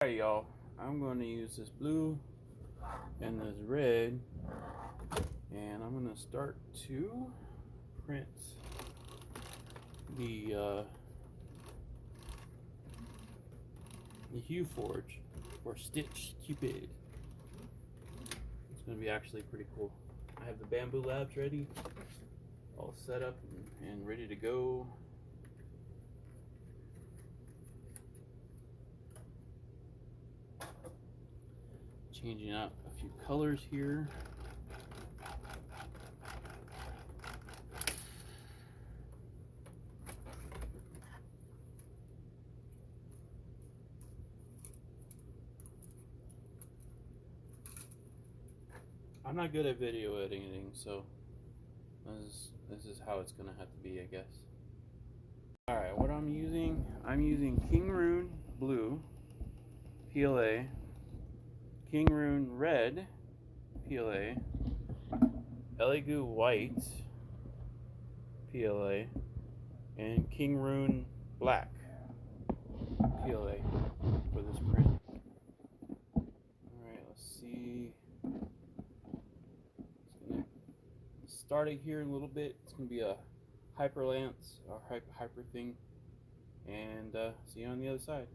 Alright y'all, I'm going to use this blue and this red, and I'm going to start to print the Hueforge for Stitch Cupid. It's going to be actually pretty cool. I have the bamboo labs ready, all set up and ready to go. Changing out a few colors here. I'm not good at video editing, so this is how it's gonna have to be, I guess. Alright, what I'm using King Rune Blue PLA, King Rune Red PLA, Elegoo White PLA, and King Rune Black PLA for this print. Alright, let's see. Start it here in a little bit. It's going to be a hyper lance or hyper thing, and see you on the other side.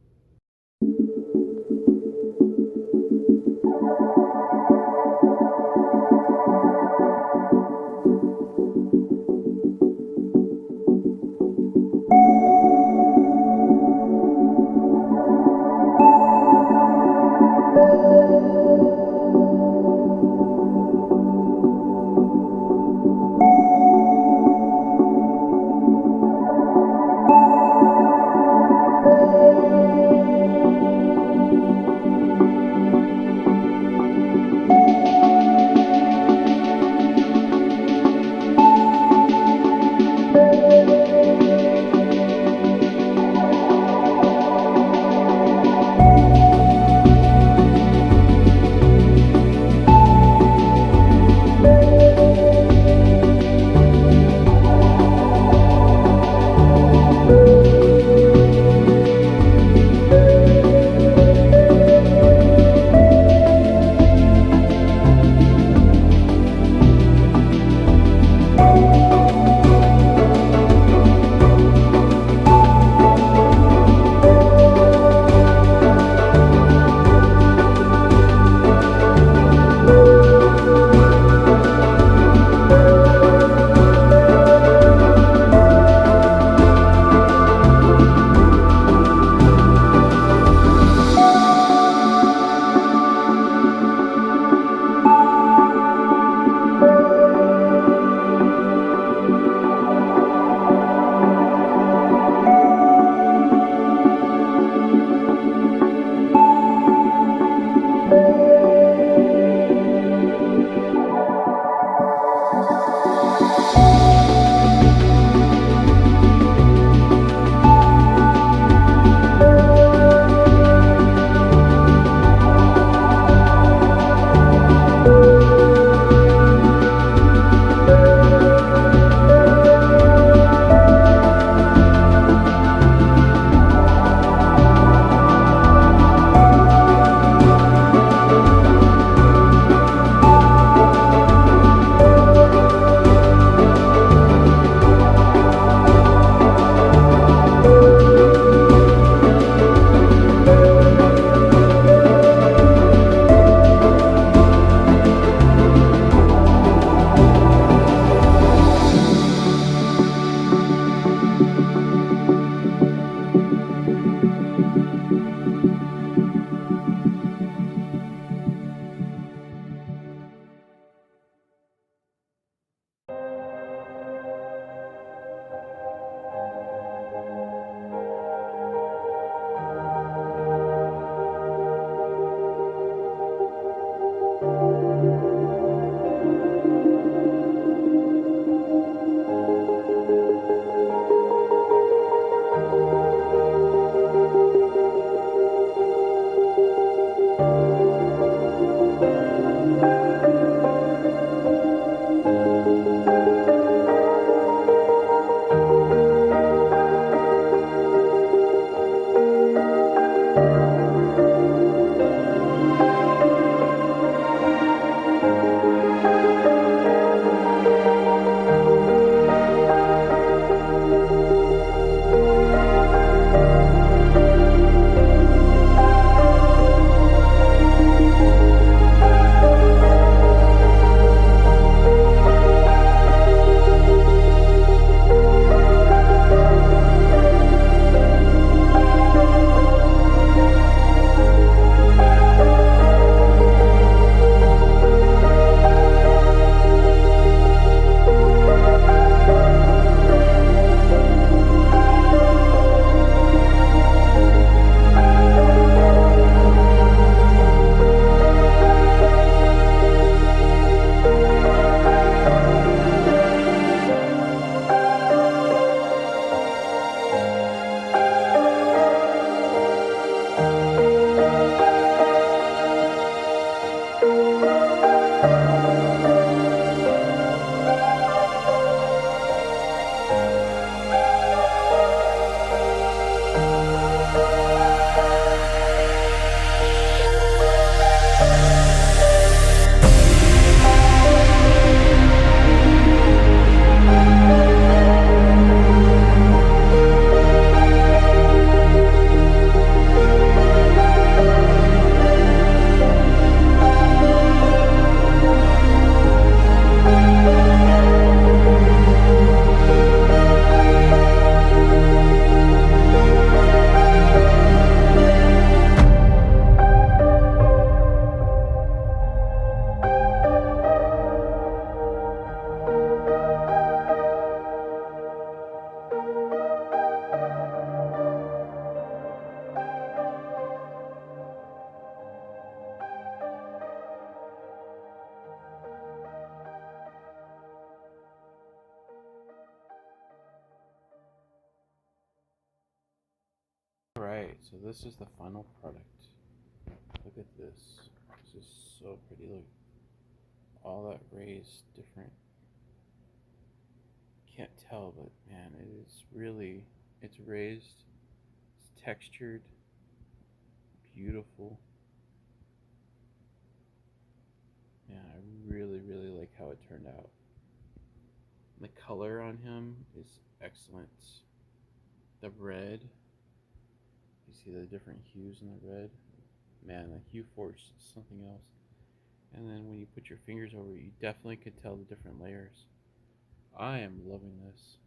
so this is the final product. Look at this. This is so pretty. Look, all that raised different. Can't tell, but man, it is really. It's raised. It's textured. Beautiful. Yeah, I really, really like how it turned out. The color on him is excellent. The red, you see the different hues in the red. Man, the Hueforge is something else. And then when you put your fingers over it, you definitely could tell the different layers. I am loving this.